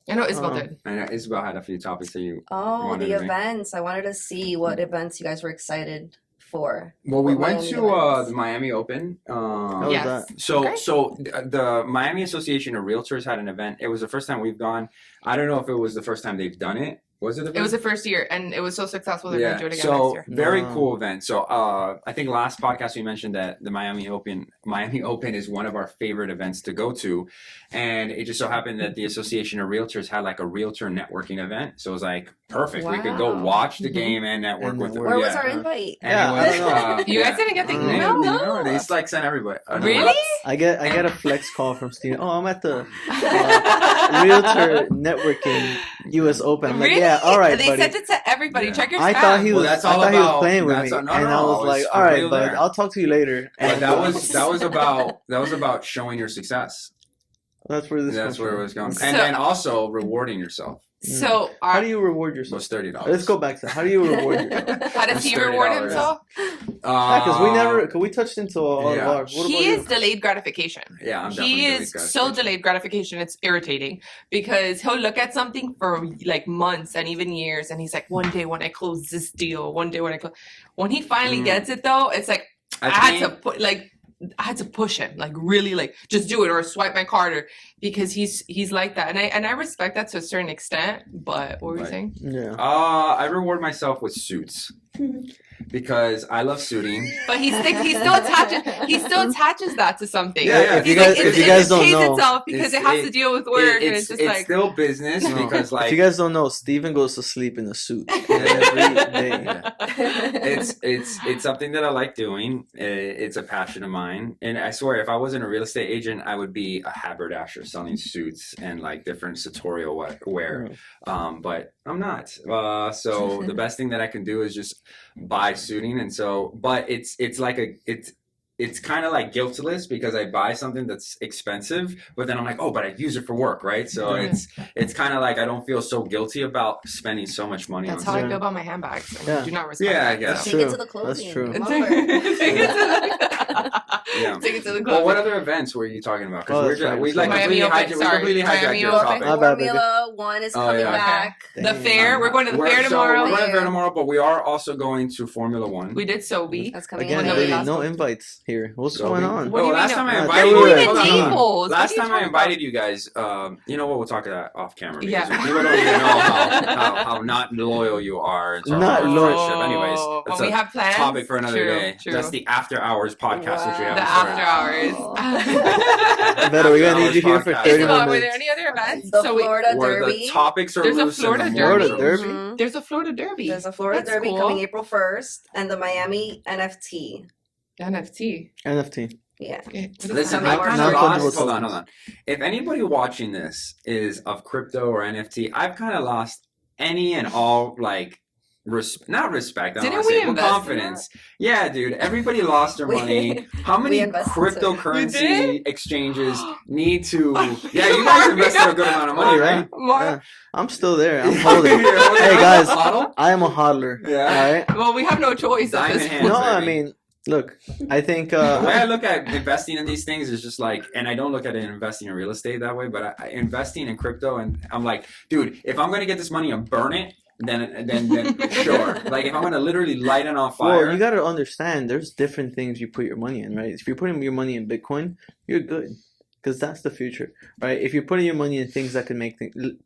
S2: I know Isabel did.
S1: And Isabel had a few topics that you
S3: wanted the events. I wanted to see what events you guys were excited for.
S1: Well, we went to the Miami Open.
S2: Yes.
S1: So the Miami Association of Realtors had an event. It was the first time we've gone. I don't know if it was the first time they've done it. Was it?
S2: It was the first year, and it was so successful they're going to do it again next year.
S1: Very cool event. So I think last podcast we mentioned that the Miami Open is one of our favorite events to go to, and it just so happened that the Association of Realtors had like a realtor networking event. So it was like perfect. Wow. We could go watch the game and network with them.
S3: Where was our invite?
S2: You guys didn't get the email?
S1: No, they just like sent everybody.
S2: Really?
S4: I get a flex call from Steven. Oh, I'm at the realtor networking U.S. Open. I'm like,
S2: really?
S4: Yeah, all right,
S2: They
S4: buddy.
S2: sent it to everybody. Check your spam.
S4: I thought he was playing with me, and I was like, "All right, bud, I'll talk to you later."
S1: And that was about showing your success.
S4: That's where
S1: it was going, and then also rewarding yourself.
S2: So
S4: how do you reward yourself?
S1: It was $30.
S4: Let's go back to how do you reward yourself?
S2: How does he reward himself?
S4: Because we touched into all of ours.
S2: He is delayed gratification.
S1: Yeah,
S2: he is so delayed gratification. It's irritating because he'll look at something for like months and even years, and he's like, one day when I close this deal, when he finally gets it though, it's like I had to push him, like really, like just do it or swipe my card, or because he's like that, and I respect that to a certain extent. But what were you saying?
S4: Yeah.
S1: I reward myself with suits. Because I love suiting,
S2: but he still attaches that to something.
S4: Yeah. If you guys don't know,
S2: itself because it has to deal with work, and it's just
S1: it's
S2: like
S1: still business. Because like
S4: if you guys don't know, Steven goes to sleep in a suit every day.
S1: It's something that I like doing. It's a passion of mine, and I swear, if I wasn't a real estate agent, I would be a haberdasher selling suits and like different sartorial wear. But I'm not. So the best thing that I can do is just buy suiting, and so but it's kind of like guiltless because I buy something that's expensive, but then I'm like, oh, but I use it for work, right? So it's kind of like I don't feel so guilty about spending so much money.
S2: That's
S1: on
S2: how I feel about my handbags. I do not respect
S1: that.
S2: I
S1: guess.
S3: Take it to the closing.
S4: That's true.
S2: Take it to the closing.
S1: Well, what other events were you talking about? Because we completely hijacked your topic.
S3: Formula One is coming back.
S2: The fair. We're going to the fair tomorrow.
S1: We're going to the fair tomorrow, but we are also going to Formula One.
S2: We did Sobe.
S3: That's coming
S4: again. No invites. here. What's
S1: So
S4: going
S1: we-
S4: on?
S2: What do you
S1: last
S2: mean
S1: time I
S4: no?
S1: invited
S4: Wait,
S1: you,
S4: wait,
S1: hold on,
S4: wait.
S1: hold on.
S2: Tables.
S1: Last
S2: What are you
S1: time I
S2: talking
S1: invited you guys, you know what? We'll talk about off camera. Because
S2: Yeah.
S1: people don't even know how not loyal you are in terms
S4: Not
S1: of our
S4: loyal.
S1: friendship. Anyways,
S2: Oh,
S1: that's
S2: when we
S1: a
S2: have plans.
S1: topic for another
S2: True,
S1: day.
S2: true.
S1: That's the after hours podcast, which we
S2: The
S1: haven't
S2: after
S1: started.
S2: hours.
S4: Better, we're gonna need you here for
S1: Podcast.
S4: 30
S2: So,
S4: more
S2: were there
S4: minutes.
S2: any other events?
S3: The
S2: So we,
S3: Florida
S1: Where
S3: Derby.
S1: the topics are
S2: There's a
S1: loose
S2: Florida
S1: and the
S2: Derby.
S1: morals
S4: Florida
S1: are loose.
S4: Derby?
S3: Mhm.
S2: there's a Florida Derby.
S3: There's a Florida
S2: That's
S3: Derby
S2: cool.
S3: coming April 1st, and the Miami NFT.
S2: NFT.
S4: NFT.
S3: Yeah.
S2: Okay, what is
S1: Listen,
S2: that?
S3: Not
S1: I kind
S3: fungible
S1: of lost.
S4: tokens.
S1: Hold on. If anybody watching this is of crypto or NFT, I've kind of lost any and all not respect. I don't
S2: Didn't
S1: want to
S2: we
S1: say, but
S2: invest in
S1: confidence. Yeah, dude. Everybody lost their money. How many
S3: invested too.
S1: cryptocurrency exchanges need to? Yeah, you guys
S2: Mario.
S1: invested a good amount of money, right?
S4: Yeah, I'm still there. I'm holding.
S1: You're holding
S4: Hey
S1: on
S4: guys,
S1: to the bottle?
S4: I am a hodler.
S1: Yeah.
S4: All right.
S2: Well, we have no choice at
S1: Diamond
S2: this
S1: hands.
S2: point.
S4: No, I
S1: baby.
S4: mean, look, I think.
S1: The way I look at investing in these things is just like, and I don't look at it investing in real estate that way, but investing in crypto, and I'm like, dude, if I'm gonna get this money and burn it, then sure. Like if I'm gonna literally light it on fire.
S4: Well, you got to understand, there's different things you put your money in, right? If you're putting your money in Bitcoin, you're good, because that's the future, right? If you're putting your money in things that can make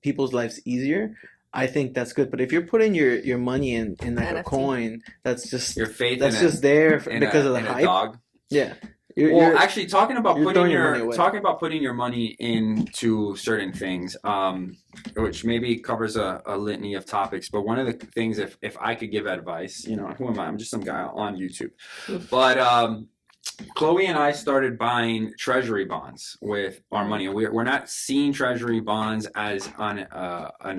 S4: people's lives easier, I think that's good. But if you're putting your money in like a
S3: NFT.
S4: coin, that's just
S1: your faith
S4: that's
S1: in
S4: just there
S1: in
S4: because of the
S1: in a
S4: hype.
S1: dog.
S4: Yeah.
S1: Well, actually, talking about
S4: you're
S1: putting
S4: throwing your money away.
S1: putting your money into certain things, which maybe covers a litany of topics. But one of the things, if I could give advice, you know, who am I? I'm just some guy on YouTube. But Chloe and I started buying treasury bonds with our money. We're not seeing treasury bonds as an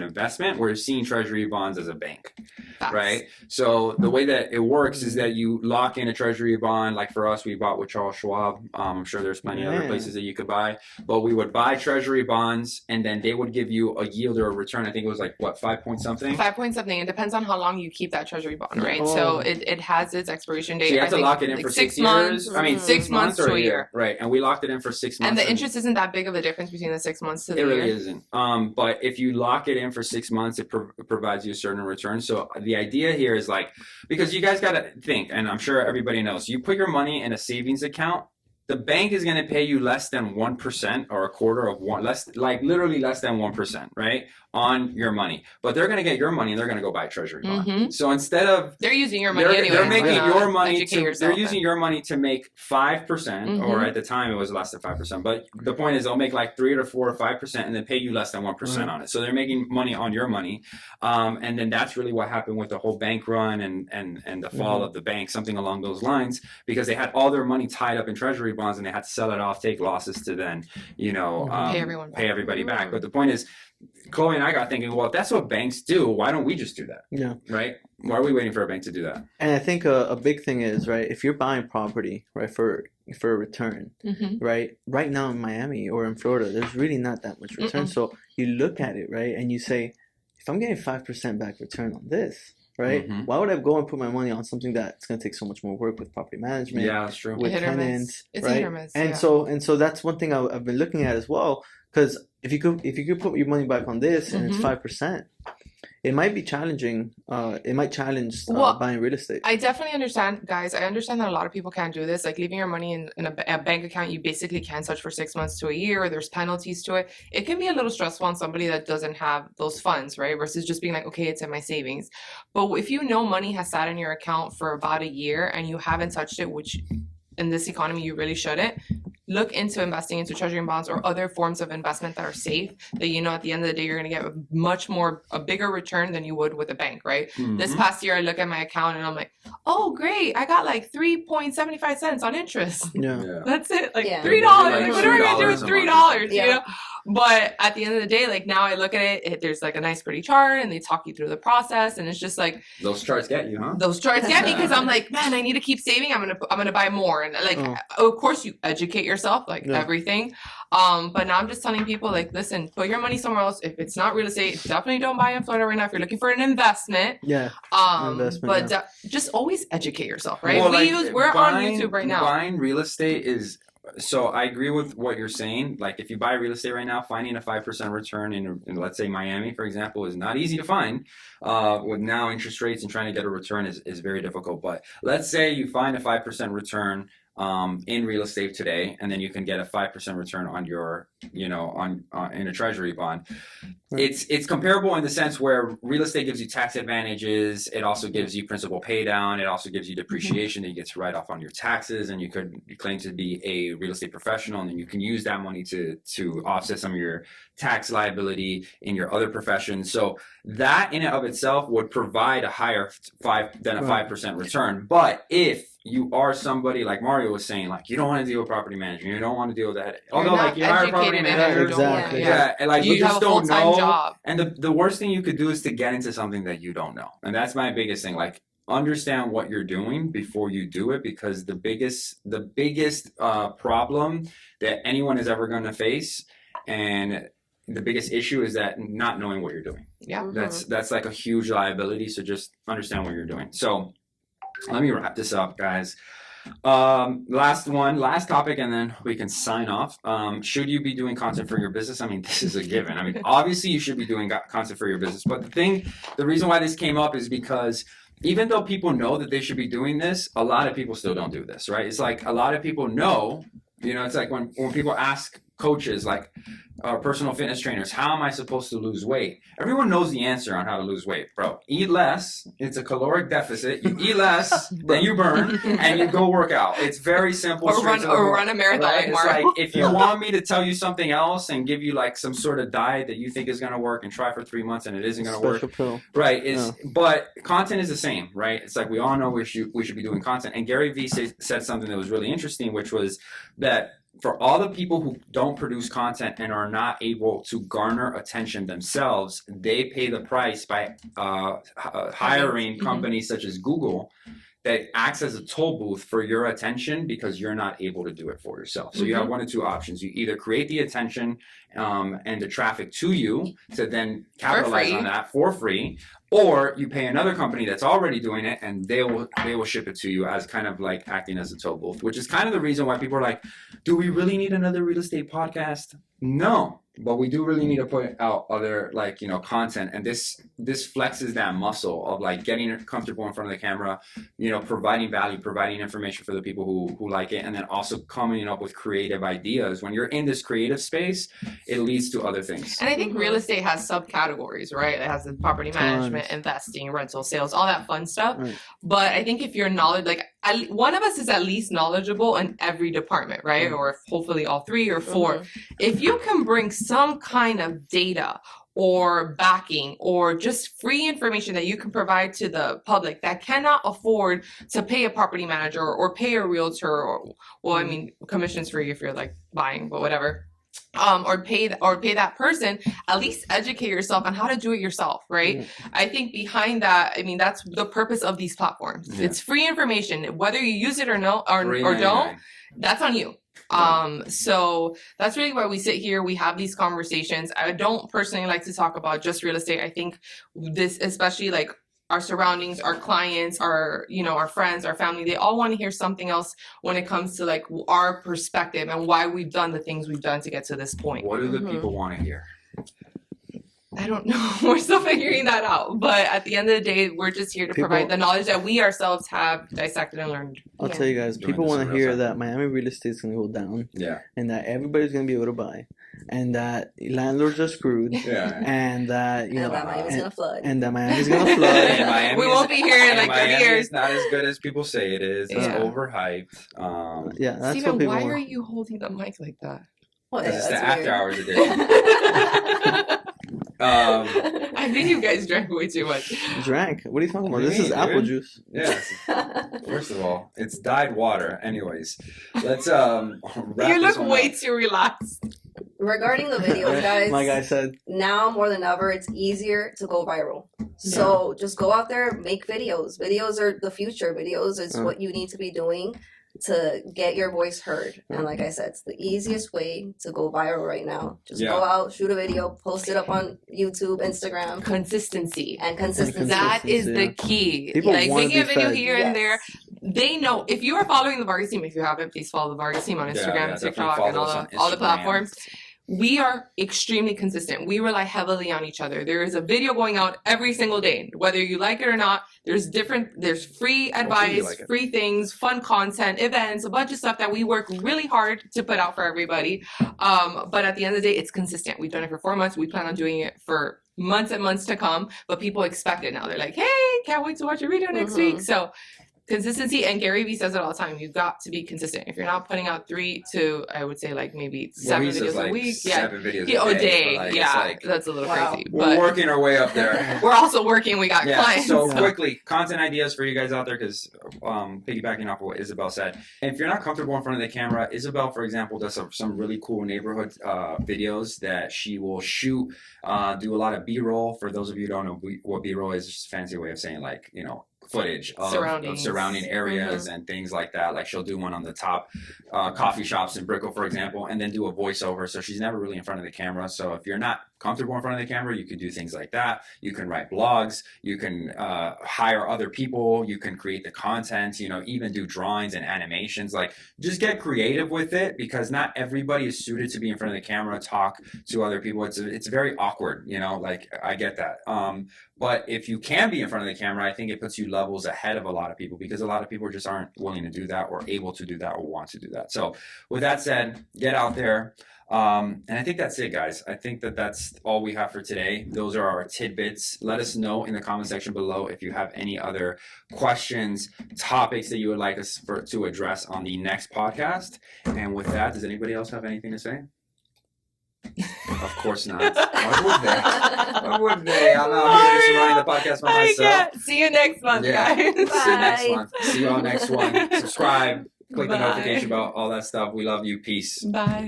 S1: investment. We're seeing treasury bonds as a bank,
S2: Facts.
S1: right? So the way that it works is that you lock in a treasury bond. Like for us, we bought with Charles Schwab. I'm sure there's plenty of other places that you could buy. But we would buy treasury bonds, and then they would give you a yield or a return. I think it was like, what, 5 point something?
S2: 5 point something. It depends on how long you keep that treasury bond, right?
S4: Oh.
S2: So it has its expiration date.
S1: So you have
S2: I
S1: to
S2: think,
S1: lock it in
S2: like
S1: for
S2: 6
S1: 6
S2: months.
S1: years. I mean,
S2: 6 months
S1: or
S2: to a year.
S1: Right. And we locked it in for 6 months.
S2: And the interest isn't that big of a difference between the 6 months to the
S1: It really
S2: year.
S1: isn't. But if you lock it in for 6 months, it provides you a certain return. So the idea here is like, because you guys got to think, and I'm sure everybody knows, you put your money in a savings account, the bank is going to pay you less than 1% or a quarter of one, literally less than 1%, right, on your money. But they're going to get your money and they're going to go buy a treasury bond.
S2: Mhm.
S1: So instead of
S2: They're using your money
S1: they're,
S2: anyway.
S1: they're making your money they're using
S2: it.
S1: your money to make 5%, or
S2: Mhm.
S1: at the time it was less than 5%. But the point is they'll make like 3 or 4 or 5% and then pay you less than 1% on it. So they're making money on your money, and then that's really what happened with the whole bank run and the fall of the bank, something along those lines, because they had all their money tied up in treasury bonds and they had to sell it off, take losses to then pay everybody back. But the point is, Chloe and I got thinking, well, if that's what banks do, why don't we just do that?
S4: Yeah.
S1: Right? Why are we waiting for a bank to do that?
S4: And I think a big thing is, right, if you're buying property, right, for a return,
S2: Mhm.
S4: right now in Miami or in Florida, there's really not that much return. So you look at it, right, and you say, if I'm getting 5% back return on this, right, why would I go and put my money on something that's going to take so much more work with property management,
S1: Yeah, that's true.
S4: with
S2: Hit or miss.
S4: tenants,
S2: It's a
S4: right?
S2: hit or miss,
S4: and
S2: yeah.
S4: so that's one thing I've been looking at as well, because if you could put your money back on this and it's 5%, it might be challenging. It might challenge buying real estate.
S2: I definitely understand, guys. I understand that a lot of people can't do this. Like leaving your money in a bank account, you basically can't touch for 6 months to a year. There's penalties to it. It can be a little stressful on somebody that doesn't have those funds, right? Versus just being like, okay, it's in my savings. But if you know money has sat in your account for about a year and you haven't touched it, which in this economy you really shouldn't, look into investing into treasury bonds or other forms of investment that are safe, that you know at the end of the day you're going to get a bigger return than you would with a bank, right? This past year I look at my account and I'm like, oh great, I got like 3.75 cents on interest.
S4: Yeah.
S2: That's it, like
S3: Yeah.
S2: $3.
S1: Like
S2: What am I going to do with $3?
S3: Yeah.
S2: You know? But at the end of the day, like now I look at it, there's like a nice pretty chart and they talk you through the process, and it's just like
S1: Those charts get you, huh?
S2: those charts get me because I'm like, man, I need to keep saving. I'm gonna buy more, and like, of course, you educate yourself, like everything. But now I'm just telling people, like, listen, put your money somewhere else. If it's not real estate, definitely don't buy in Florida right now. If you're looking for an investment,
S4: Investment,
S2: just always educate yourself, right?
S1: Well,
S2: We're on YouTube right now.
S1: Buying real estate is. So I agree with what you're saying. Like if you buy real estate right now, finding a 5% return in let's say Miami, for example, is not easy to find. With now interest rates and trying to get a return is very difficult. But let's say you find a 5% return in real estate today, and then you can get a 5% return on your, on in a treasury bond.
S4: Right.
S1: It's comparable in the sense where real estate gives you tax advantages. It also gives you principal pay down. It also gives you depreciation that you get to write off on your taxes, and you could claim to be a real estate professional, and then you can use that money to offset some of your tax liability in your other professions. So that in and of itself would provide a higher 5% return. But if you are somebody like Mario was saying, like you don't want to deal with property management, you don't want to deal with that. Although like you hire a property manager,
S4: exactly.
S1: yeah, and like you
S2: have
S1: just
S2: a
S1: don't
S2: full-time
S1: know.
S2: job.
S1: And the worst thing you could do is to get into something that you don't know. And that's my biggest thing. Like understand what you're doing before you do it, because the biggest problem that anyone is ever going to face, and the biggest issue, is that not knowing what you're doing.
S2: Yeah.
S1: That's like a huge liability. So just understand what you're doing. So let me wrap this up, guys. Last topic, and then we can sign off. Should you be doing content for your business? I mean, this is a given. I mean, obviously you should be doing content for your business, but the reason why this came up is because even though people know that they should be doing this, a lot of people still don't do this, right? It's like a lot of people know, it's like when people ask coaches, like personal fitness trainers, how am I supposed to lose weight? Everyone knows the answer on how to lose weight, bro. Eat less. It's a caloric deficit. You eat less, then you burn, and you go work out. It's very simple.
S2: Or run a marathon.
S1: Right? It's like, if you want me to tell you something else and give you like some sort of diet that you think is going to work and try for 3 months and it isn't going to work.
S4: Pill.
S1: Right. But content is the same, right? It's like we all know we should be doing content. And Gary Vee said something that was really interesting, which was that for all the people who don't produce content and are not able to garner attention themselves, they pay the price by hiring companies such as Google that acts as a toll booth for your attention, because you're not able to do it for yourself. So you have one of two options. You either create the attention and the traffic to you to then capitalize on that for free, or you pay another company that's already doing it and they will ship it to you as kind of like acting as a toll booth, which is kind of the reason why people are like, do we really need another real estate podcast? No, but we do really need to put out other content, and this flexes that muscle of like getting comfortable in front of the camera, providing value, providing information for the people who like it, and then also coming up with creative ideas. When you're in this creative space, it leads to other things.
S2: And I think real estate has subcategories, right? It has the property management, investing, rental, sales, all that fun stuff. Right. But I think if you're one of us is at least knowledgeable in every department, right? Or hopefully all 3 or 4. If you can bring some kind of data or backing or just free information that you can provide to the public that cannot afford to pay a property manager or pay a realtor, commission's free if you're like buying, but whatever. Or pay that person, at least educate yourself on how to do it yourself, right? I think behind that, that's the purpose of these platforms. It's free information, whether you use it or no, or don't, that's on you. So that's really why we sit here. We have these conversations. I don't personally like to talk about just real estate. I think this, especially like our surroundings, our clients, our friends, our family, they all want to hear something else when it comes to like our perspective and why we've done the things we've done to get to this point.
S1: What do the people want to hear?
S2: I don't know. We're still figuring that out. But at the end of the day, we're just here to provide the knowledge that we ourselves have dissected and learned.
S4: I'll tell you guys, people want to hear that Miami real estate is going to go down. Yeah. And that everybody's going to be able to buy. And that landlords are screwed. Yeah. And that,
S3: that Miami's going to flood.
S4: And that Miami's going to flood.
S2: We won't be here in like 30 years.
S1: It's not as good as people say it is. It's overhyped.
S2: That's Steven, what people why are you holding the mic like that?
S1: Because it's the after hours edition.
S2: I think you guys drank way too much.
S4: Drank? What are you talking about? This is apple juice.
S1: Yes. First of all, it's dyed water. Anyways, let's wrap
S2: You look way too relaxed.
S3: Regarding the videos, guys,
S4: like I said,
S3: now more than ever, it's easier to go viral. So just go out there, make videos. Videos are the future. Videos is what you need to be doing to get your voice heard. And like I said, it's the easiest way to go viral right now. Just go out, shoot a video, post it up on YouTube, Instagram.
S2: Consistency.
S3: That
S2: is the key.
S4: People
S2: like making a video
S4: fed.
S2: here and there. They know if you are following the Vargas team. If you haven't, please follow the Vargas team on Instagram, TikTok, and all the platforms. we are extremely consistent. We rely heavily on each other. There is a video going out every single day, whether you like it or not. There's free advice, free things, fun content, events, a bunch of stuff that we work really hard to put out for everybody. But at the end of the day, it's consistent. We've done it for 4 months. We plan on doing it for months and months to come, but people expect it now. They're like, hey, can't wait to watch your video next week. So consistency, and Gary Vee says it all the time. You've got to be consistent. If you're not putting out 3 to, I would say, like maybe 7 videos a week.
S1: 7 videos
S2: a day.
S1: Like,
S2: yeah, that's a little crazy.
S1: We're working our way up there.
S2: We're also working. We got clients.
S1: So quickly, content ideas for you guys out there, because piggybacking off of what Isabel said, if you're not comfortable in front of the camera, Isabel, for example, does some really cool neighborhood videos that she will shoot, do a lot of B-roll. For those of you who don't know what B-roll is, it's just a fancy way of saying, like, you know, footage of surrounding areas and things like that. Like, she'll do one on the top coffee shops in Brickell, for example, and then do a voiceover. So she's never really in front of the camera. So if you're not comfortable in front of the camera, you can do things like that. You can write blogs, you can hire other people, you can create the content, you know, even do drawings and animations. Like, just get creative with it, because not everybody is suited to be in front of the camera, talk to other people. It's very awkward, you know, like, I get that. But if you can be in front of the camera, I think it puts you levels ahead of a lot of people, because a lot of people just aren't willing to do that, or able to do that, or want to do that. So with that said, get out there. And I think that's it, guys. I think that's all we have for today. Those are our tidbits. Let us know in the comment section below if you have any other questions, topics that you would like us to address on the next podcast. And with that, does anybody else have anything to say? Of course not. Why would they? Why would they? I'm out here just running the podcast by myself.
S2: See you next month, guys.
S1: See you next month. See you all next one. Subscribe. Click the notification bell, all that stuff. We love you. Peace.
S2: Bye.